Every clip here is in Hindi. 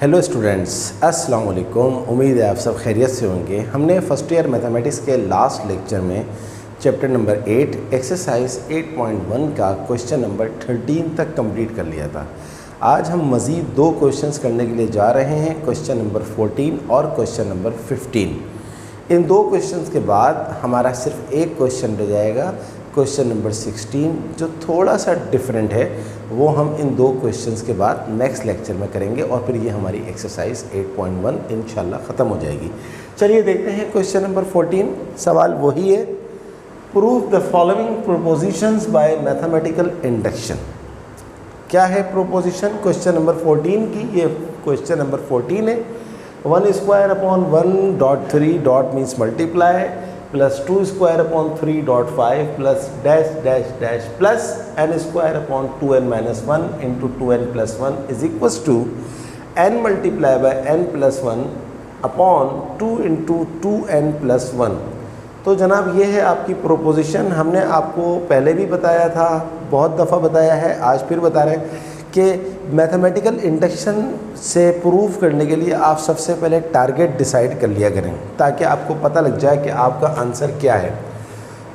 हेलो स्टूडेंट्स, अस्सलाम वालेकुम। उम्मीद है आप सब खैरियत से होंगे। हमने फर्स्ट ईयर मैथमेटिक्स के लास्ट लेक्चर में चैप्टर नंबर 8 एक्सरसाइज 8.1 का क्वेश्चन नंबर 13 तक कंप्लीट कर लिया था। आज हम मज़ीद दो क्वेश्चंस करने के लिए जा रहे हैं, क्वेश्चन नंबर 14 और क्वेश्चन नंबर 15। इन दो क्वेश्चंस के बाद हमारा सिर्फ एक क्वेश्चन रह जाएगा, क्वेश्चन नंबर 16, जो थोड़ा सा डिफरेंट है। वो हम इन दो क्वेश्चंस के बाद नेक्स्ट लेक्चर में करेंगे और फिर ये हमारी एक्सरसाइज 8.1 इंशाल्लाह ख़त्म हो जाएगी। चलिए देखते हैं क्वेश्चन नंबर 14। सवाल वही है, prove the following propositions bye mathematical induction. क्या है प्रोपोजिशन क्वेश्चन नंबर 14 की? ये क्वेश्चन नंबर 14 है। 1 square upon 1 dot 3 dot means multiply plus 2 square upon 3 dot 5 plus dash dash dash plus n square upon 2n minus 1 into 2n plus 1 is equals to n multiply by n plus 1 upon 2 into 2n plus 1। तो जनाब ये है आपकी प्रोपोजिशन। हमने आपको पहले भी बताया था, बहुत दफ़ा बताया है, आज फिर बता रहे हैं कि मैथमेटिकल इंडक्शन से प्रूव करने के लिए आप सबसे पहले टारगेट डिसाइड कर लिया करें, ताकि आपको पता लग जाए कि आपका आंसर क्या है।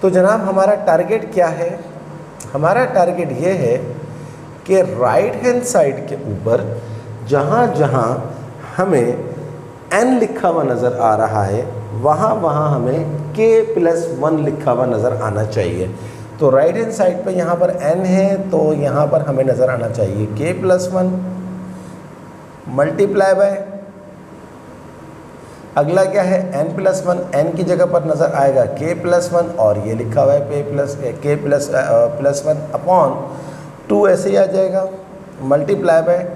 तो जनाब हमारा टारगेट क्या है? हमारा टारगेट ये है कि राइट हैंड साइड के ऊपर जहाँ जहाँ हमें n लिखा हुआ नज़र आ रहा है, वहाँ वहाँ हमें k प्लस 1 लिखा हुआ नज़र आना चाहिए। तो राइट हैंड साइड पे यहाँ पर n है, तो यहाँ पर हमें नज़र आना चाहिए k प्लस 1 मल्टीप्लाई बाय, अगला क्या है n प्लस 1, n की जगह पर नज़र आएगा k प्लस 1 और ये लिखा हुआ है k प्लस 1 अपॉन 2 ऐसे ही आ जाएगा, multiply by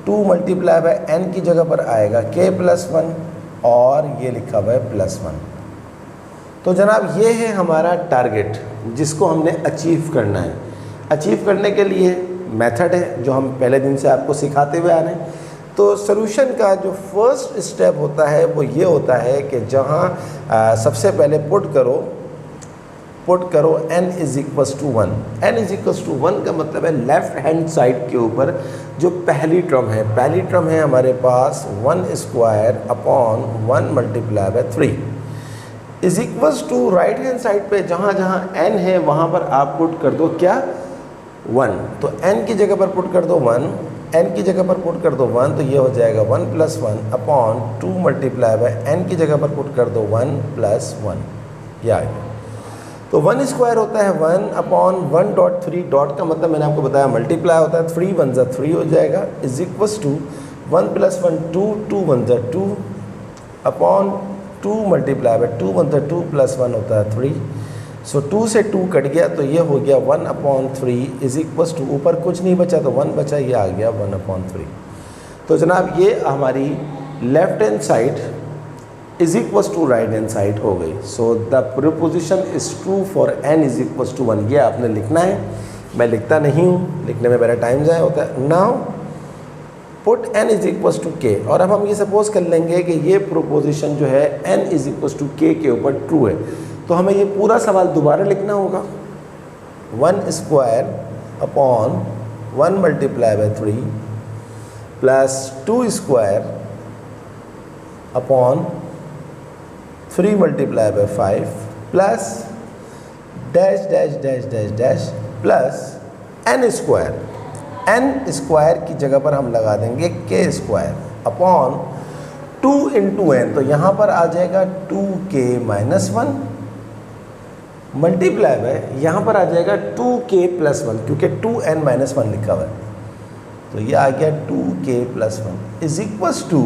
2 multiply by n की जगह पर आएगा k प्लस 1 और ये लिखा हुआ है प्लस 1। तो जनाब ये है हमारा टारगेट जिसको हमने अचीव करना है। अचीव करने के लिए मेथड है जो हम पहले दिन से आपको सिखाते हुए आ रहे हैं। तो सॉल्यूशन का जो फर्स्ट स्टेप होता है वो ये होता है कि जहाँ सबसे पहले पुट करो n is equals to 1। n is equals to 1 का मतलब है लेफ़्ट हैंड साइड के ऊपर जो पहली टर्म है हमारे पास 1 square upon 1 multiply by 3 is equals to right hand side पे जहाँ जहाँ n है वहाँ पर आप पुट कर दो क्या 1। तो n की जगह पर पुट कर दो 1, n की जगह पर पुट कर दो 1, तो ये हो जाएगा 1 plus 1 upon 2 multiply by n की जगह पर पुट कर दो 1 प्लस 1, ये आ गया। तो 1 स्क्वायर होता है 1 अपॉन 1 डॉट 3, डॉट का मतलब मैंने आपको बताया मल्टीप्लाई होता है, 3 1 3 हो जाएगा, is equals to 1 plus 1 2, 2 1 2 upon 2 multiply by 2 1 2 plus 1 होता है 3। सो 2 से 2 कट गया तो ये हो गया 1 अपॉन 3 इज इक्वल्स टू, ऊपर कुछ नहीं बचा तो 1 बचा, ये आ गया 1 अपॉन 3। तो जनाब ये हमारी left hand side is equals to right hand side हो गई। So the proposition is true for n is equals to 1। ये आपने लिखना है, मैं लिखता नहीं हूँ, लिखने में मेरा टाइम ज़ाया होता है। Now put n is equals to k, और अब हम ये सपोज कर लेंगे कि ये प्रोपोजिशन जो है n is equals to k के ऊपर ट्रू है। तो हमें ये पूरा सवाल दोबारा लिखना होगा। 1 square upon 1 multiply by 3 plus 2 square upon 3 multiply by 5 plus dash dash dash dash dash plus n square की जगह पर हम लगा देंगे k square upon 2 into n, तो यहाँ पर आ जाएगा 2k माइनस 1 मल्टीप्लाई बाय, यहाँ पर आ जाएगा 2k प्लस 1, क्योंकि 2n माइनस 1 लिखा हुआ है, तो ये आ गया 2k plus 1 is equals to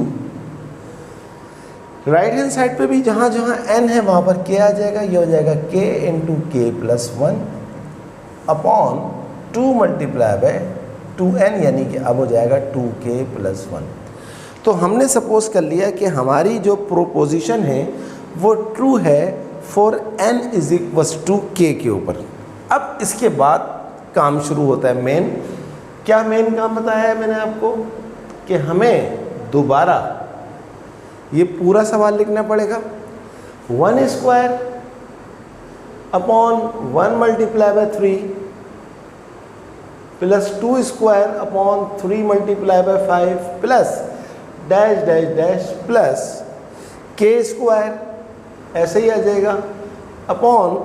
right hand side पे भी जहाँ जहाँ n है वहाँ पर k आ जाएगा, ये हो जाएगा k into k plus 1 upon 2 multiply bye 2n, यानी कि अब हो जाएगा 2k प्लस 1। तो हमने सपोज कर लिया कि हमारी जो प्रोपोजिशन है वो ट्रू है for n is equals to k के ऊपर। अब इसके बाद काम शुरू होता है मेन। क्या मेन काम बताया है मैंने आपको कि हमें दोबारा ये पूरा सवाल लिखना पड़ेगा। 1 square upon 1 multiply by 3 plus 2 square upon 3 multiply by 5 plus dash dash dash plus के स्क्वायर, ऐसे ही आ जाएगा, upon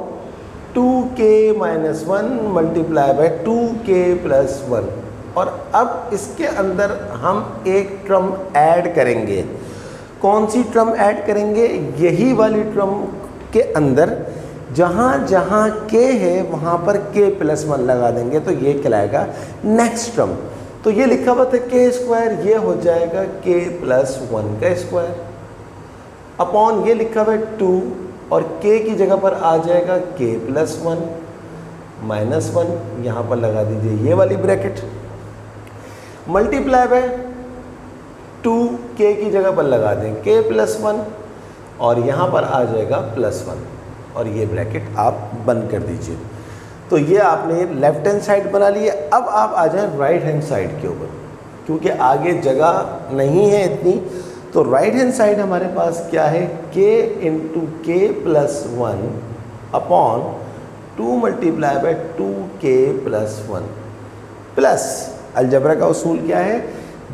2k minus 1 multiply bye 2k plus 1। और अब इसके अंदर हम एक टर्म ऐड करेंगे। कौन सी टर्म ऐड करेंगे? यही वाली टर्म के अंदर जहाँ जहाँ k है वहाँ पर k प्लस 1 लगा देंगे, तो ये कहलाएगा नेक्स्ट टर्म। तो ये लिखा हुआ था k स्क्वायर, ये हो जाएगा k प्लस 1 का स्क्वायर, अपॉन ये लिखा हुआ है 2 और k की जगह पर आ जाएगा k प्लस 1 माइनस 1, यहाँ पर लगा दीजिए ये वाली ब्रैकेट, मल्टीप्लाई बाय 2k की जगह पर लगा दें k प्लस 1 और यहाँ पर आ जाएगा प्लस 1 और ये ब्रैकेट आप बंद कर दीजिए। तो ये आपने लेफ्ट हैंड साइड बना लिया। अब आप आ जाएं राइट हैंड साइड के ऊपर, क्योंकि आगे जगह नहीं है इतनी, तो राइट हैंड साइड हमारे पास क्या है? k into k plus 1 upon 2 multiply bye 2k plus 1 plus algebra का उसूल क्या है?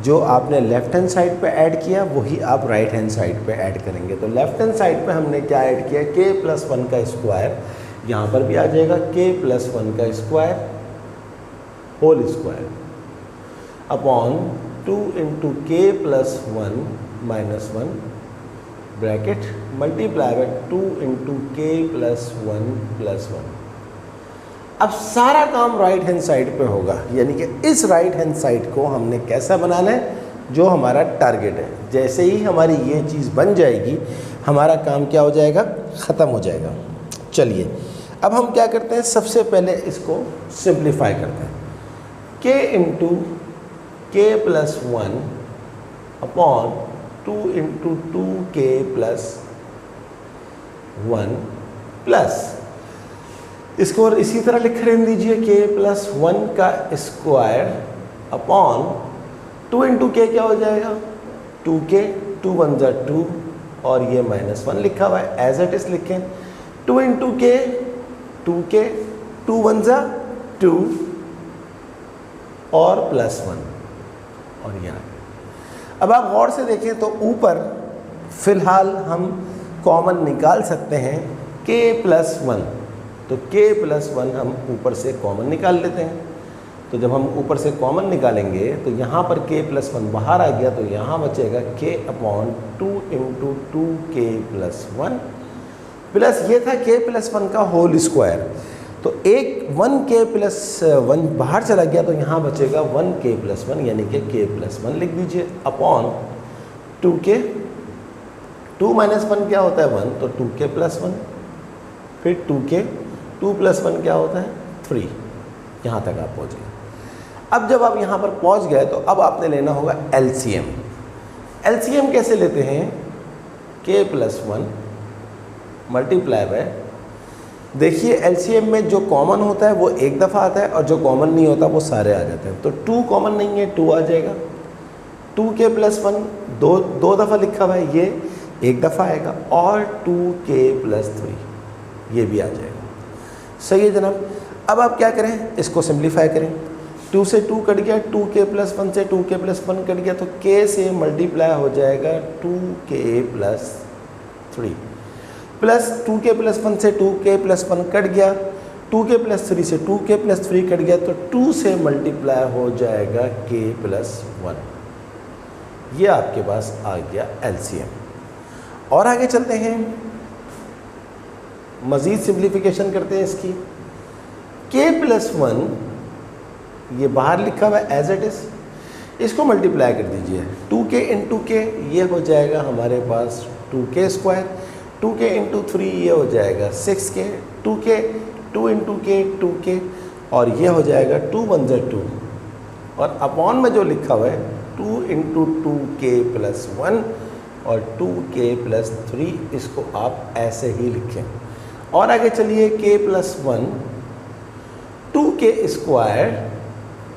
जो आपने लेफ्ट हैंड साइड पे ऐड किया वही आप राइट हैंड साइड पे ऐड करेंगे। तो लेफ्ट हैंड साइड पे हमने क्या ऐड किया? k प्लस 1 का स्क्वायर, यहाँ पर भी आ जाएगा k प्लस 1 का square whole square upon 2 into k plus 1 minus 1 bracket multiply by 2 into k plus 1 plus 1। अब सारा काम राइट हैंड साइड पे होगा, यानी कि इस राइट हैंड साइड को हमने कैसा बनाना है? जो हमारा टारगेट है। जैसे ही हमारी ये चीज़ बन जाएगी हमारा काम क्या हो जाएगा? ख़त्म हो जाएगा। चलिए अब हम क्या करते हैं? सबसे पहले इसको सिंप्लीफाई करते हैं। k into k plus 1 upon 2 into 2k plus 1 plus इसको और इसी तरह लिख रहने दीजिए k प्लस 1 का स्क्वायर अपॉन 2 इंटू के क्या हो जाएगा? 2k, 2 1 जा 2 और ये माइनस 1 लिखा हुआ है, एज इट इज लिखें। 2 इंटू के 2k, 2 1 जा 2 और प्लस 1 और यहाँ। अब आप गौर से देखें तो ऊपर फिलहाल हम कॉमन निकाल सकते हैं k प्लस 1, तो k प्लस 1 हम ऊपर से कॉमन निकाल लेते हैं। तो जब हम ऊपर से कॉमन निकालेंगे तो यहाँ पर k प्लस 1 बाहर आ गया, तो यहाँ बचेगा k upon 2 into 2k plus 1 plus ये था k प्लस 1 का होल स्क्वायर। तो एक 1k प्लस 1 बाहर चला गया, तो यहाँ बचेगा 1k प्लस 1 यानी कि k प्लस 1 लिख दीजिए अपॉन 2k, 2 माइनस 1 क्या होता है? 1, तो 2k प्लस 1, फिर 2k, 2 प्लस 1 क्या होता है? 3। यहाँ तक आप पहुँच गए। अब जब आप यहाँ पर पहुँच गए तो अब आपने लेना होगा LCM। LCM कैसे लेते हैं? k प्लस 1 मल्टीप्लाई बाय, देखिए LCM में जो कॉमन होता है वो एक दफ़ा आता है और जो कॉमन नहीं होता वो सारे आ जाते हैं। तो 2 कॉमन नहीं है, 2 आ जाएगा। 2k प्लस 1 दो दफ़ा लिखा हुआ है, ये एक दफ़ा आएगा और 2k प्लस 3 ये भी आ जाएगा। सही है जनाब। अब आप क्या करें? इसको सिंप्लीफाई करें। 2 से 2 कट गया, 2k प्लस 1 से 2k प्लस 1 कट गया, तो k से मल्टीप्लाई हो जाएगा 2k plus 3 plus 2k plus 1 से 2k प्लस 1 कट गया, 2k प्लस 3 से 2k प्लस 3 कट गया, तो 2 से मल्टीप्लाई हो जाएगा k प्लस 1। ये आपके पास आ गया LCM। और आगे चलते हैं, मज़ीद सिंप्लीफिकेशन करते हैं इसकी। k प्लस 1 ये बाहर लिखा हुआ है एज इट इज़, इसको मल्टीप्लाई कर दीजिए। 2k इंटू के ये हो जाएगा हमारे पास 2k स्क्वायर, 2k इंटू 3 ये हो जाएगा 6k, 2k 2 इंटू के 2k और ये हो जाएगा 2 1 जा 2 और अपॉन में जो लिखा हुआ है 2 इंटू 2k प्लस 1 और 2k प्लस 3, इसको आप ऐसे ही लिखें। और आगे चलिए, k plus 1 2k square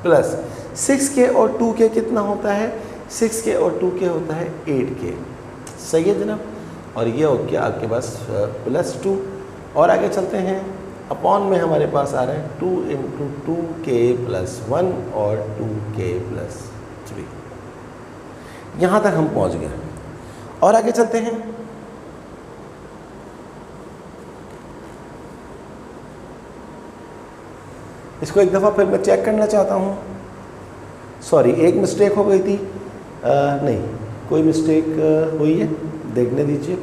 plus 6k और 2k कितना होता है? 6k और 2k होता है 8k। सही है जनाब। और ये हो गया आपके पास प्लस 2। और आगे चलते हैं, अपॉन में हमारे पास आ रहा है 2 इंटू 2k प्लस 1 और 2k प्लस 3। यहाँ तक हम पहुँच गए। और आगे चलते हैं। इसको एक दफ़ा फिर मैं चेक करना चाहता हूँ। सॉरी, एक मिस्टेक हो गई थी। नहीं, कोई मिस्टेक हुई है, देखने दीजिए।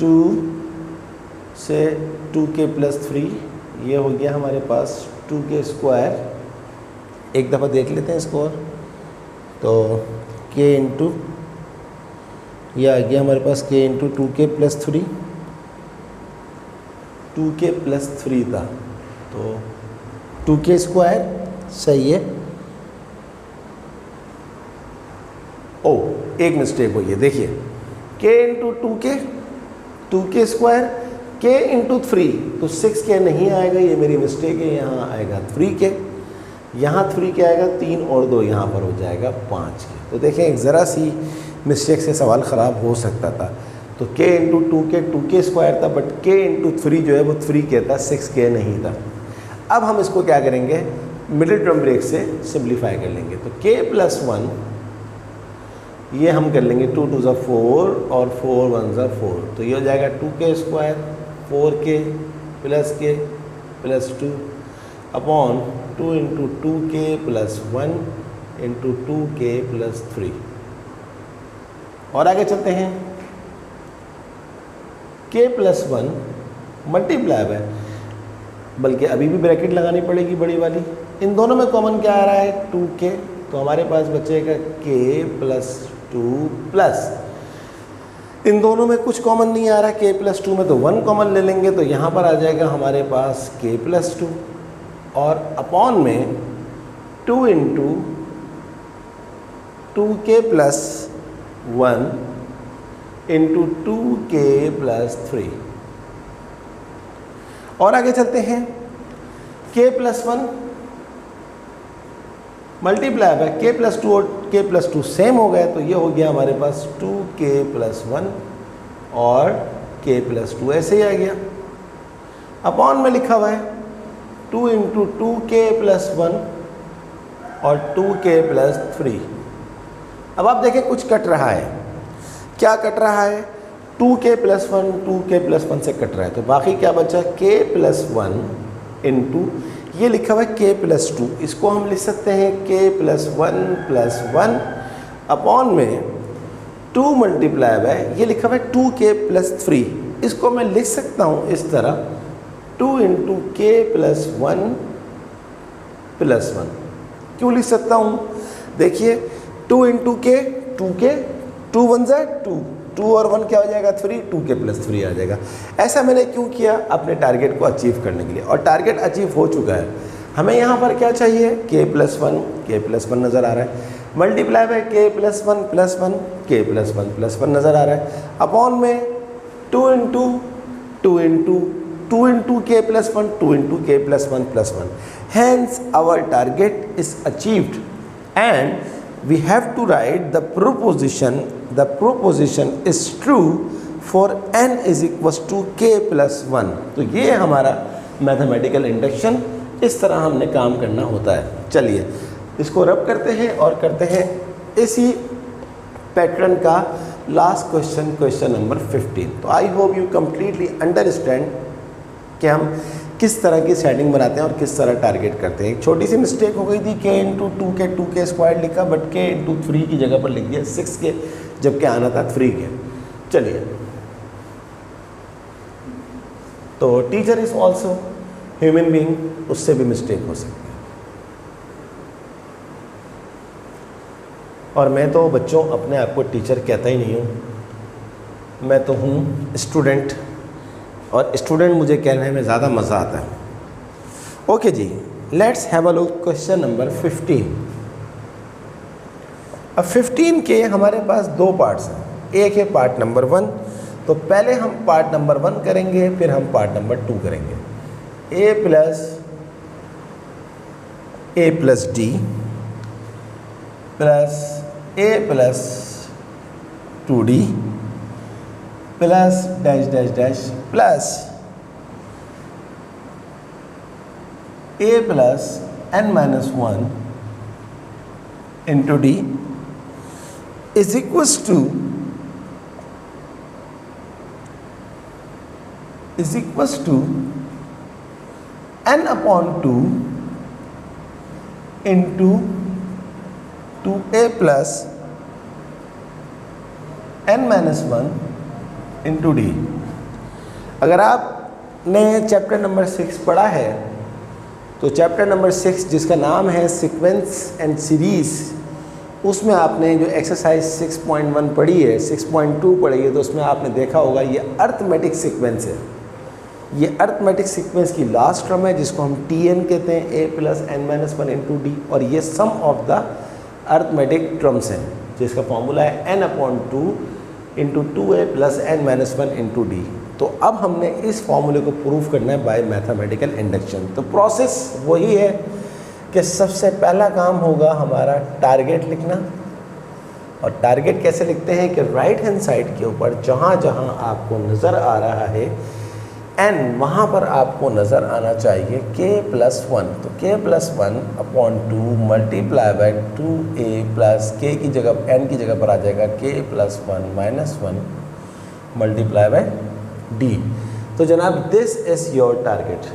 2 से 2k + 3 ये हो गया हमारे पास 2k²। एक दफ़ा देख लेते हैं इसको। और तो k इंटू ये आ गया हमारे पास k इंटू 2k + 3, 2k + 3 था तो 2k² सही है। ओ, एक मिस्टेक हुई है, देखिए k into 2k² k into 3 तो 6k नहीं आएगा, ये मेरी मिस्टेक है। यहाँ आएगा 3k, यहाँ 3k आएगा, 3 और 2 यहाँ पर हो जाएगा 5k। तो देखें, एक ज़रा सी मिस्टेक से सवाल ख़राब हो सकता था। तो k इंटू 2k था, बट k इंटू 3 जो है वो 3k था, 6k नहीं था। अब हम इसको क्या करेंगे, मिडिल टर्म ब्रेक से सिंप्लीफाई कर लेंगे। तो k + 1 ये हम कर लेंगे 2 × 2 = 4 और 4 × 1 = 4, तो ये हो जाएगा 2k², 4k + k + 2 upon 2 × 2k + 1 × 2k + 3। और आगे चलते हैं। k + 1 मल्टीप्लाई है, बल्कि अभी भी ब्रैकेट लगानी पड़ेगी बड़ी वाली। इन दोनों में कॉमन क्या आ रहा है, 2k, तो हमारे पास बचेगा k + 2 प्लस, इन दोनों में कुछ कॉमन नहीं आ रहा k + 2 में, तो 1 कॉमन ले लेंगे, तो यहाँ पर आ जाएगा हमारे पास k + 2 और अपॉन में 2 × 2k + 1 × 2k + 3। और आगे चलते हैं। k + 1 मल्टीप्लाई है, k + 2 और k + 2 सेम हो गए, तो ये हो गया हमारे पास 2k + 1 और k + 2 ऐसे ही आ गया। अपॉन में लिखा हुआ है 2 × 2k + 1 और 2k + 3। अब आप देखें कुछ कट रहा है, क्या कट रहा है, 2k + 1 2k + 1 से कट रहा है, तो बाकी क्या बचा, k + 1 इंटू ये लिखा हुआ है k + 2, इसको हम लिख सकते हैं k + 1 + 1 अपॉन में 2 मल्टीप्लाई है, ये लिखा हुआ है 2k + 3, इसको मैं लिख सकता हूँ इस तरह 2 × k + 1 + 1। क्यों लिख सकता हूँ, देखिए 2 × k 2k, 2 × 1 = 2 और 1 क्या हो जाएगा 3, 2k + 3 आ जाएगा। ऐसा मैंने क्यों किया, अपने टारगेट को अचीव करने के लिए, और टारगेट अचीव हो चुका है। हमें यहाँ पर क्या चाहिए, k + 1, k + 1 नज़र आ रहा है, मल्टीप्लाई बाय k + 1 + 1, k + 1 + 1 नज़र आ रहा है, अपॉन में 2 × 2 × k + 1 2 × k + 1 + 1। Hence our target is achieved and we have to write the proposition is true for n = k + 1। तो ये हमारा मैथमेटिकल इंडक्शन, इस तरह हमने काम करना होता है। चलिए इसको रब करते हैं और करते हैं इसी पैटर्न का लास्ट क्वेश्चन, क्वेश्चन नंबर 15। तो I hope you completely understand कि हम किस तरह की सेटिंग बनाते हैं और किस तरह टारगेट करते हैं। एक छोटी सी मिस्टेक हो गई थी, k × 2k 2k² लिखा, बट k × 3 की जगह पर लिख दिया 6k, जबकि आना था 3k। चलिए, तो teacher is also human being, उससे भी मिस्टेक हो सकती है। और मैं तो बच्चों अपने आप को टीचर कहता ही नहीं हूँ, मैं तो हूँ स्टूडेंट, और स्टूडेंट मुझे कहने में ज़्यादा मज़ा आता है। ओके जी, let's have a look question number 15। अब 15 के हमारे पास 2 पार्ट्स हैं, एक है पार्ट नंबर 1, तो पहले हम पार्ट नंबर 1 करेंगे, फिर हम पार्ट नंबर 2 करेंगे। a + d plus a + 2d plus dash dash dash plus a + n - 1 × d is equals to n upon 2 into 2a plus n minus 1 into D. अगर आपने चैप्टर नंबर 6 पढ़ा है तो चैप्टर नंबर 6 जिसका नाम है सीक्वेंस एंड सीरीज, उसमें आपने जो एक्सरसाइज 6.1 पढ़ी है, 6.2 पढ़ी है, तो उसमें आपने देखा होगा ये अर्थमेटिक सीक्वेंस है। ये अर्थमेटिक सीक्वेंस की लास्ट टर्म है जिसको हम Tn कहते हैं, a plus N minus 1 into D, और ये sum of the arithmetic terms हैं जिसका फॉर्मूला है n अपॉन 2 इंटू 2a प्लस एन माइनस 1 इंटू डी। तो अब हमने इस फॉर्मूले को प्रूव करना है बाय मैथमेटिकल इंडक्शन। तो प्रोसेस वही है कि सबसे पहला काम होगा हमारा टारगेट लिखना। और टारगेट कैसे लिखते हैं कि राइट हैंड साइड के ऊपर जहाँ जहाँ आपको नज़र आ रहा है n, वहाँ पर आपको नज़र आना चाहिए k प्लस 1। तो k plus 1 upon 2 multiply bye 2a plus k की जगह n की जगह पर आ जाएगा k plus 1 minus 1 multiply bye d। तो जनाब दिस इज़ योर टारगेट।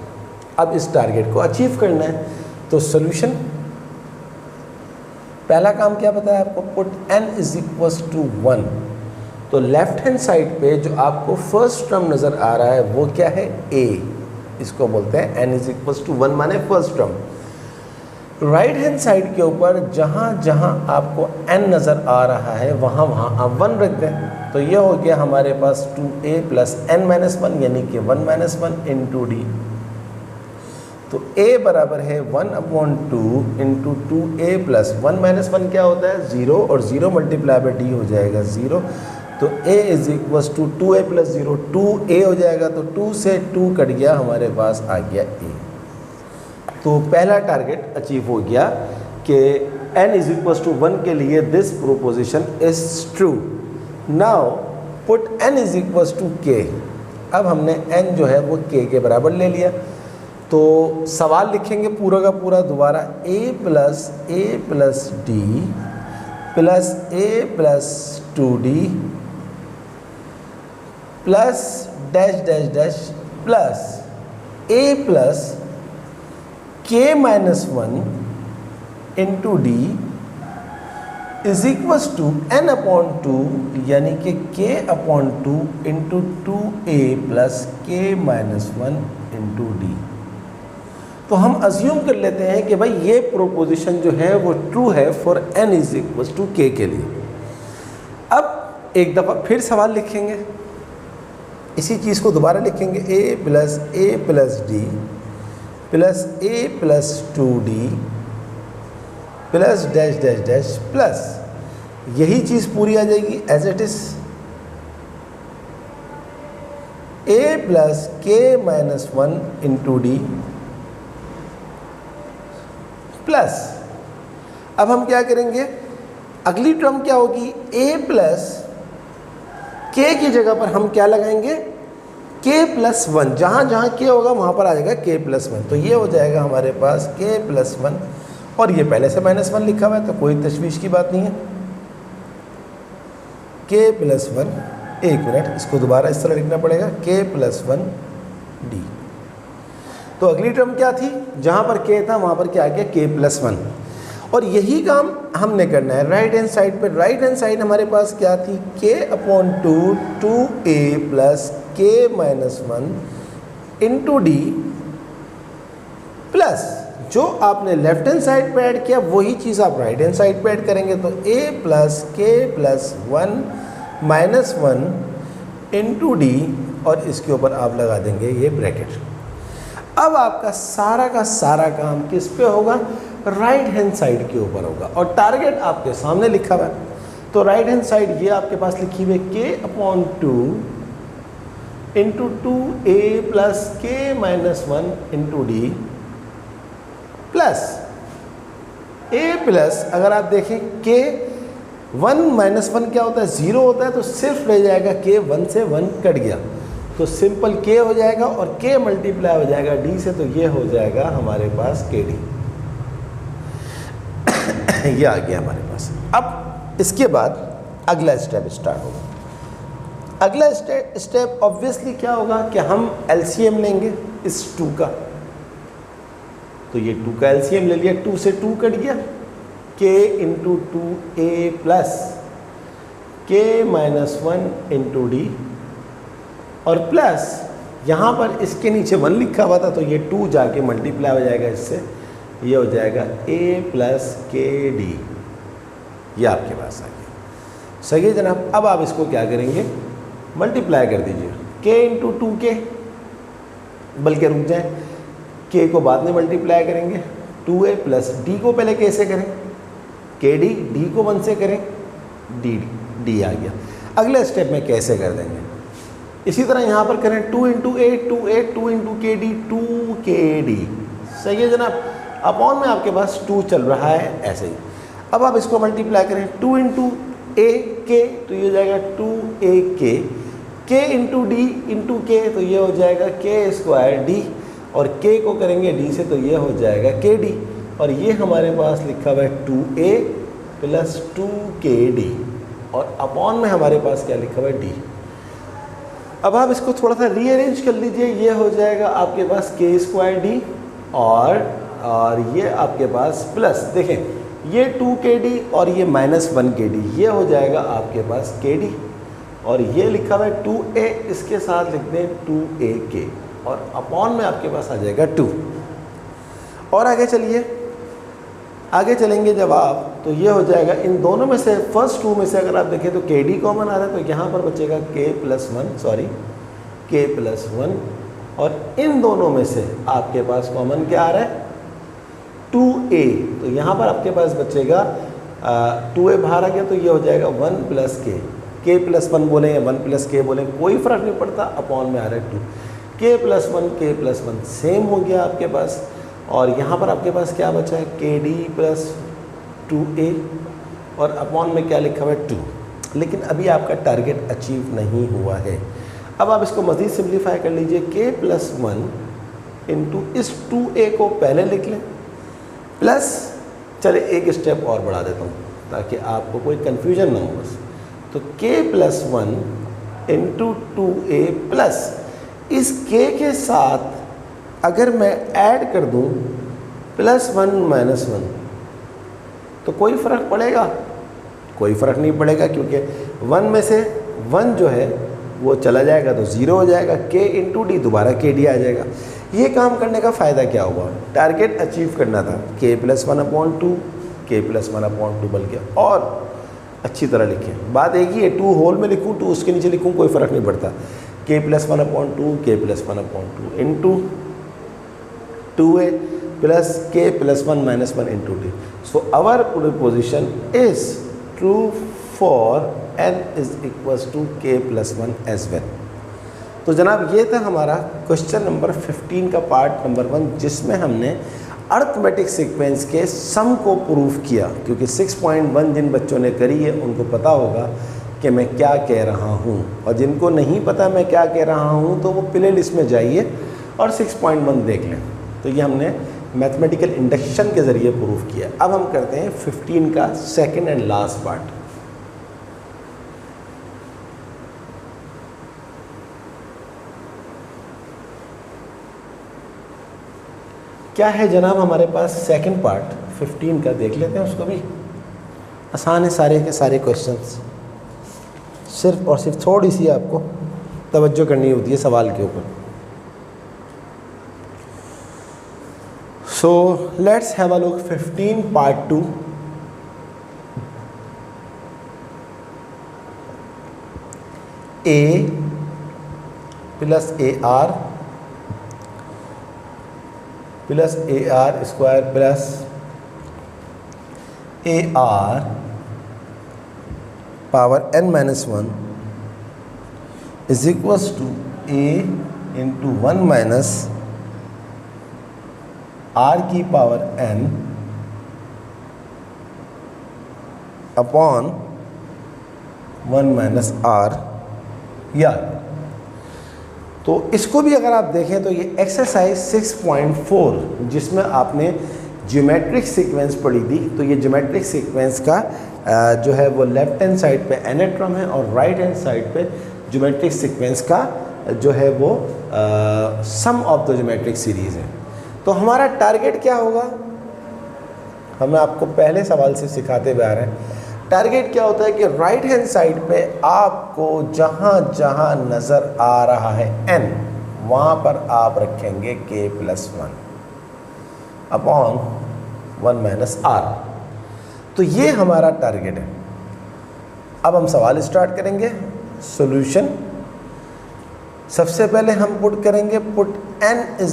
अब इस टारगेट को अचीव करना है तो सॉल्यूशन, पहला काम क्या पता है आपको, put n is equals to 1। तो लेफ्ट हैंड साइड पे जो आपको फर्स्ट टर्म नज़र आ रहा है वो क्या है, a, इसको बोलते हैं n इज इक्वल्स टू 1 माने first term. Right hand side के ऊपर जहाँ जहाँ आपको n नज़र आ रहा है वहाँ वहाँ आप 1 रख दें। तो ये हो गया हमारे पास 2a प्लस n माइनस 1 यानी कि 1 माइनस 1 इंटू डी। तो a बराबर है 1 upon 2 into 2a plus 1 minus 1 क्या होता है 0, और 0 मल्टीप्लाई बाई d हो जाएगा 0। तो a is equals to 2a plus 0, 2a हो जाएगा। तो 2 से 2 कट गया, हमारे पास आ गया a। तो पहला टारगेट अचीव हो गया कि n इज इक्वल्स टू 1 के लिए this proposition is true. Now put n is equals to k। अब हमने n जो है वो k के बराबर ले लिया। तो सवाल लिखेंगे पूरा का पूरा दोबारा, a plus d plus a plus 2d plus dash dash dash plus a plus k minus 1 into D is equals to n upon 2 यानी कि k upon 2 into 2a plus k minus 1 into D. तो हम अज्यूम कर लेते हैं कि भाई ये प्रोपोजिशन जो है वो ट्रू है for n is equals to k के लिए। अब एक दफ़ा फिर सवाल लिखेंगे, इसी चीज़ को दोबारा लिखेंगे, a plus d plus a plus 2d plus dash dash dash plus, यही चीज़ पूरी आ जाएगी as it is, a plus k minus 1 into D plus, अब हम क्या करेंगे, अगली टर्म क्या होगी, a प्लस k की जगह पर हम क्या लगाएंगे, k प्लस 1, जहाँ जहाँ k होगा वहाँ पर आ जाएगा k प्लस 1। तो ये हो जाएगा हमारे पास k प्लस 1, और ये पहले से माइनस 1 लिखा हुआ है तो कोई तशवीश की बात नहीं है। k प्लस 1, एक मिनट, इसको दोबारा इस तरह लिखना पड़ेगा, k प्लस 1 d। तो अगली टर्म क्या थी, जहाँ पर k था वहाँ पर क्या आ गया, k प्लस 1। और यही काम हमने करना है राइट हैंड साइड पे। राइट हैंड साइड हमारे पास क्या थी, k upon 2 2a plus k minus 1 into D plus, जो आपने लेफ्ट हैंड साइड पे ऐड किया वही चीज़ आप राइट हैंड साइड पे ऐड करेंगे। तो a plus k plus 1 minus 1 into D, और इसके ऊपर आप लगा देंगे ये ब्रैकेट। अब आपका सारा का सारा काम किस पे होगा, राइट हैंड साइड के ऊपर होगा, और टारगेट आपके सामने लिखा हुआ है। तो राइट हैंड साइड ये आपके पास लिखी हुई है, k upon 2 into 2a plus k minus 1 into D plus a plus, अगर आप देखें k 1 माइनस 1 क्या होता है, 0 होता है, तो सिर्फ रह जाएगा k, 1 से 1 कट गया तो सिंपल k हो जाएगा, और k मल्टीप्लाई हो जाएगा d से, तो ये हो जाएगा हमारे पास kd। ये आ गया हमारे पास। अब इसके बाद अगला स्टेप स्टार्ट होगा। अगला स्टेप ऑब्वियसली क्या होगा कि हम एलसीएम लेंगे इस 2 का, तो ये 2 का एलसीएम ले लिया, 2 से 2 कट गया, k into 2a plus k minus 1 into D, और प्लस यहाँ पर इसके नीचे 1 लिखा हुआ था तो ये 2 जाके मल्टीप्लाई हो जाएगा इससे, ये हो जाएगा a प्लस के डी, ये आपके पास आ गया। सही है जनाब। अब आप इसको क्या करेंगे, मल्टीप्लाई कर दीजिए, k इंटू 2k, बल्कि रुक जाए, k को बाद में मल्टीप्लाई करेंगे, 2a प्लस d को पहले k से करें, के डी, डी को 1 से करें, डी आ गया। अगले स्टेप में कैसे कर देंगे, इसी तरह यहाँ पर करें 2 इंटू ए, 2 इंटू के डी, 2kd। सही है जनाब। अपॉन में आपके पास 2 चल रहा है ऐसे ही। अब आप इसको मल्टीप्लाई करें 2 इंटू ए के, तो ये हो जाएगा 2ak, k into D into के, तो ये हो जाएगा k स्क्वायर डी, और k को करेंगे d से तो ये हो जाएगा kd, और ये हमारे पास लिखा हुआ है 2a प्लस 2kd, और अपॉन में हमारे पास क्या लिखा हुआ है d। अब आप इसको थोड़ा सा रीअरेंज कर लीजिए, ये हो जाएगा आपके पास k स्क्वायर डी, और ये आपके पास प्लस, देखें ये 2kd और ये माइनस 1kd, ये हो जाएगा आपके पास kd, और ये लिखा हुआ है 2a, इसके साथ लिख दें 2ak, और अपॉन में आपके पास आ जाएगा 2। और आगे चलिए, आगे चलेंगे जब आप, तो ये हो जाएगा इन दोनों में से फर्स्ट 2 में से अगर आप देखें तो kd कॉमन आ रहा है, तो यहाँ पर बचेगा k प्लस 1, और इन दोनों में से आपके पास कॉमन क्या आ रहा है, 2a, तो यहाँ पर आपके पास बचेगा 2a बाहर आ गया, तो ये हो जाएगा 1 प्लस k प्लस 1 बोलें या 1 प्लस k बोलें, कोई फ़र्क नहीं पड़ता, अपॉन में आ रहा है 2, k प्लस 1 सेम हो गया आपके पास, और यहाँ पर आपके पास क्या बचा है, kd प्लस 2a, और अपॉन में क्या लिखा हुआ है 2। लेकिन अभी आपका टारगेट अचीव नहीं हुआ है। अब आप इसको मज़ीद सिंप्लीफाई कर लीजिए, k प्लस 1 इंटू इस 2a को पहले लिख लें, प्लस चले एक स्टेप और बढ़ा देता हूँ ताकि आपको कोई कन्फ्यूजन ना हो बस, तो k plus 1 into 2a plus इस k के साथ अगर मैं ऐड कर दूँ प्लस 1 माइनस 1, तो कोई फ़र्क पड़ेगा, कोई फ़र्क नहीं पड़ेगा, क्योंकि 1 में से 1 जो है वो चला जाएगा तो 0 हो जाएगा, k इंटू डी दोबारा kd आ जाएगा। ये काम करने का फ़ायदा क्या हुआ, टारगेट अचीव करना था, k प्लस 1/2, k प्लस 1/2, बल्कि और अच्छी तरह लिखें, बात एक ही है, 2 होल में लिखूँ 2 उसके नीचे लिखूँ कोई फ़र्क नहीं पड़ता, k plus 1/2, k plus 1/2 into 2a plus k plus 1 minus 1 into D. So our proposition is true for n is equals to k plus 1 as well. तो जनाब ये था हमारा क्वेश्चन नंबर 15 का पार्ट नंबर 1, जिसमें हमने अर्थमेटिक सीक्वेंस के सम को प्रूफ किया, क्योंकि 6.1 जिन बच्चों ने करी है उनको पता होगा कि मैं क्या कह रहा हूँ, और जिनको नहीं पता मैं क्या कह रहा हूँ तो वो प्ले लिस्ट में जाइए और 6.1 देख लें। तो ये हमने मैथमेटिकल इंडक्शन के ज़रिए प्रूफ किया। अब हम करते हैं 15 का सेकेंड एंड लास्ट पार्ट। क्या है जनाब हमारे पास सेकंड पार्ट 15 का, देख लेते हैं उसको भी। आसान है सारे के सारे क्वेश्चंस, सिर्फ और सिर्फ थोड़ी सी आपको तवज्जो करनी होती है सवाल के ऊपर। So let's have a look 15 part 2। a plus AR plus AR square plus AR power n minus 1 is equals to a into 1 minus r की power n upon 1 minus r या। तो इसको भी अगर आप देखें तो ये एक्सरसाइज 6.4 जिसमें आपने ज्योमेट्रिक सीक्वेंस पढ़ी थी, तो ये ज्योमेट्रिक सीक्वेंस का जो है वो लेफ्ट हैंड साइड पे एनेट्रम है और राइट हैंड साइड पे ज्योमेट्रिक सीक्वेंस का जो है वो सम ऑफ द ज्योमेट्रिक सीरीज है। तो हमारा टारगेट क्या होगा, हम आपको पहले सवाल से सिखाते हुए आ रहे हैं। टारगेट क्या होता है कि राइट हैंड साइड पे आपको जहाँ जहाँ नज़र आ रहा है n, वहाँ पर आप रखेंगे k+1 अपॉन 1 - r। तो ये हमारा टारगेट है। अब हम सवाल स्टार्ट करेंगे। सॉल्यूशन सबसे पहले हम पुट करेंगे, पुट n =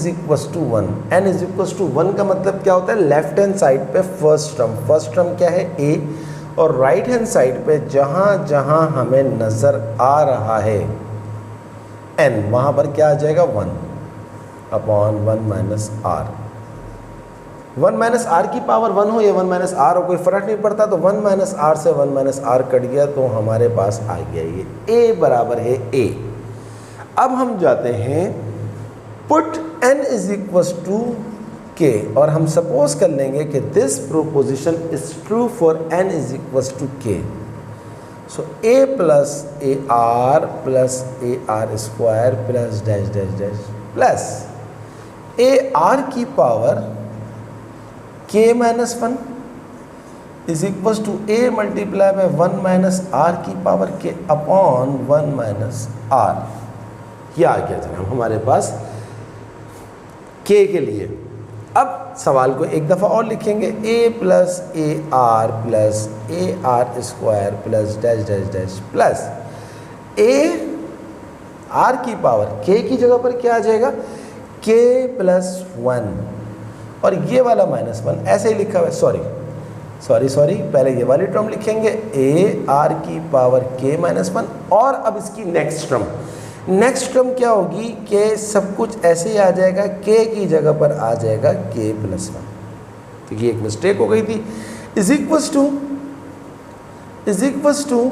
1। n = 1 का मतलब क्या होता है, लेफ्ट हैंड साइड पे फर्स्ट टर्म क्या है a, और राइट हैंड साइड पे जहाँ जहाँ हमें नज़र आ रहा है n, वहाँ पर क्या आ जाएगा 1 अपॉन 1 - r। 1 - r की पावर 1 हो या 1 - r हो, कोई फ़र्क नहीं पड़ता। तो 1 - r से 1 - r कट गया तो हमारे पास आ गया ये a बराबर है a। अब हम जाते हैं पुट n = k, और हम सपोज कर लेंगे कि this proposition is true for n = k। So a + ar + ar² plus dash dash dash plus ar की power k-1 is equal to a multiply by 1 - r की पावर k अपॉन 1 - r। ये आ गया जनाब हमारे पास k के लिए। अब सवाल को एक दफ़ा और लिखेंगे, a + ar + ar² plus dash dash dash plus ar की पावर k की जगह पर क्या आ जाएगा k+1, और ये वाला -1 ऐसे ही लिखा हुआ है। सॉरी पहले ये वाली टर्म लिखेंगे ar की पावर k-1, और अब इसकी नेक्स्ट टर्म क्या होगी कि सब कुछ ऐसे ही आ जाएगा, k की जगह पर आ जाएगा k+1। तो ये एक मिस्टेक हो गई थी। Is equals to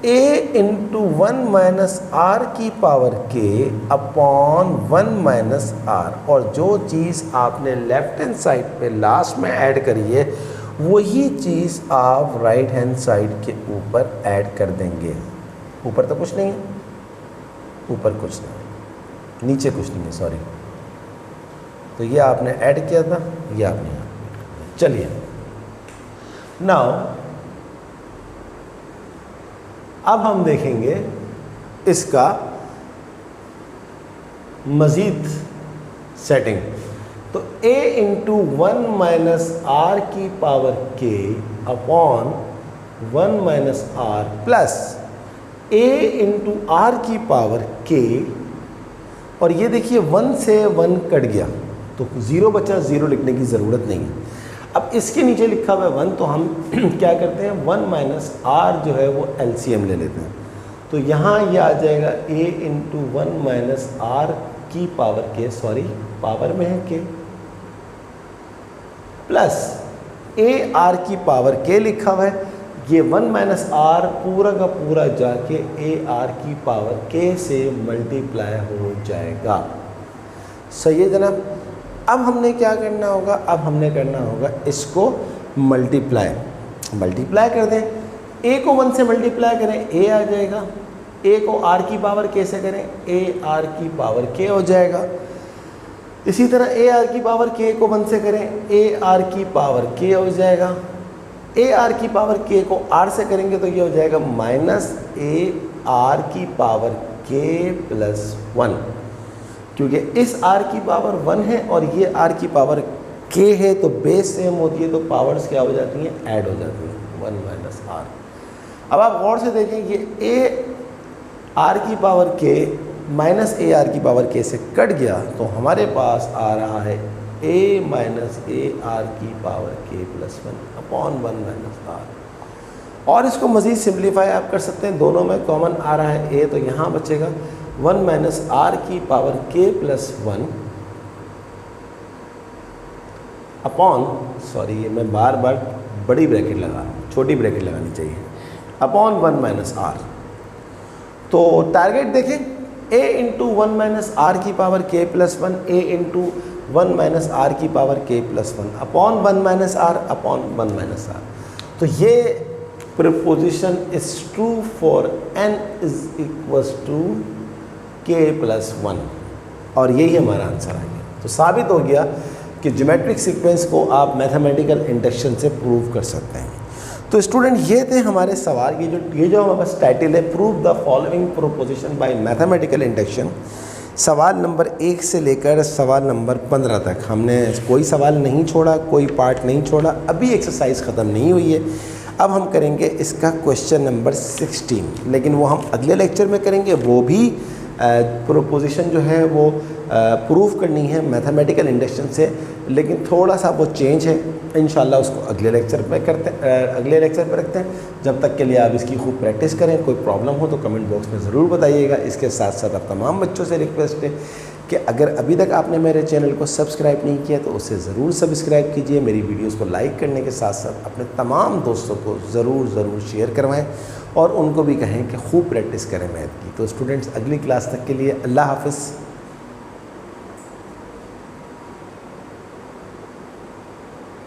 a × 1 - r की पावर k अपॉन 1 - r, और जो चीज़ आपने लेफ्ट हैंड साइड पे लास्ट में ऐड करी है वही चीज़ आप राइट हैंड साइड के ऊपर ऐड कर देंगे। ऊपर तो कुछ नहीं है, ऊपर कुछ नहीं, नीचे कुछ नहीं है, सॉरी। तो ये आपने ऐड किया था, ये आपने यहाँ। चलिए नाउ अब हम देखेंगे इसका मज़ीद सेटिंग। तो a × 1 - r की power k upon 1 - r plus a × r की पावर k, और ये देखिए 1 से 1 कट गया तो 0 बचा, 0 लिखने की ज़रूरत नहीं है। अब इसके नीचे लिखा हुआ है 1, तो हम क्या करते हैं 1 - r जो है वो LCM ले लेते हैं। तो यहाँ ये आ जाएगा a × 1 - r की पावर k, सॉरी पावर में है k, प्लस ar की पावर k लिखा हुआ है। ये 1 - r पूरा का पूरा जाके ar की पावर k से मल्टीप्लाई हो जाएगा। सही है जनाब। अब हमने क्या करना होगा, अब हमने करना होगा इसको मल्टीप्लाई कर दें। a को 1 से मल्टीप्लाई करें a आ जाएगा, a को r की पावर k से करें a r की पावर k हो जाएगा। इसी तरह a r की पावर k को 1 से करें a r की पावर k हो जाएगा। a r की पावर k को r से करेंगे तो ये हो जाएगा -a r की पावर k+1, क्योंकि इस r की पावर 1 है और ये r की पावर k है, तो बेस सेम होती है तो पावर्स क्या हो जाती हैं, ऐड हो जाती हैं 1 - r। अब आप गौर से देखें, ये a r की पावर k -a r की पावर k से कट गया तो हमारे पास आ रहा है a - a r की पावर k+1 अपॉन 1 - r। और इसको मज़ीद सिंप्लीफाई आप कर सकते हैं, दोनों में कॉमन आ रहा है a, तो यहाँ बचेगा 1 - r की पावर k+1 अपॉन, सॉरी ये मैं बार बार बड़ी ब्रैकेट लगा रहा हूँ, छोटी ब्रैकेट लगानी चाहिए, अपॉन 1 - r। तो टारगेट देखें, a × 1 - r की power k+1, a × 1 minus r की power k plus 1 upon 1 minus r upon 1 minus r. तो ये preposition is true for n is equals to k plus 1 और यही हमारा आंसर आ गया। तो साबित हो गया कि ज्योमेट्रिक सीक्वेंस को आप मैथमेटिकल इंडक्शन से प्रूव कर सकते हैं। तो स्टूडेंट ये थे हमारे सवाल, ये जो हमारे पास टाइटल है prove the following proposition bye mathematical induction. सवाल नंबर 1 से लेकर सवाल नंबर 15 तक हमने कोई सवाल नहीं छोड़ा, कोई पार्ट नहीं छोड़ा। अभी एक्सरसाइज ख़त्म नहीं हुई है, अब हम करेंगे इसका क्वेश्चन नंबर 16, लेकिन वो हम अगले लेक्चर में करेंगे। वो भी प्रोपोजिशन जो है वो प्रूफ करनी है मैथमेटिकल इंडक्शन से, लेकिन थोड़ा सा वो चेंज है। इंशाल्लाह उसको अगले लेक्चर पे रखते हैं। जब तक के लिए आप इसकी खूब प्रैक्टिस करें। कोई प्रॉब्लम हो तो कमेंट बॉक्स में ज़रूर बताइएगा। इसके साथ साथ आप तमाम बच्चों से रिक्वेस्ट है कि अगर अभी तक आपने मेरे चैनल को सब्सक्राइब नहीं किया तो उसे ज़रूर सब्सक्राइब कीजिए। मेरी वीडियोस को लाइक करने के साथ साथ अपने तमाम दोस्तों को ज़रूर शेयर करवाएं और उनको भी कहें कि खूब प्रैक्टिस करें मैथ की। तो स्टूडेंट्स, अगली क्लास तक के लिए अल्लाह हाफ़िज़।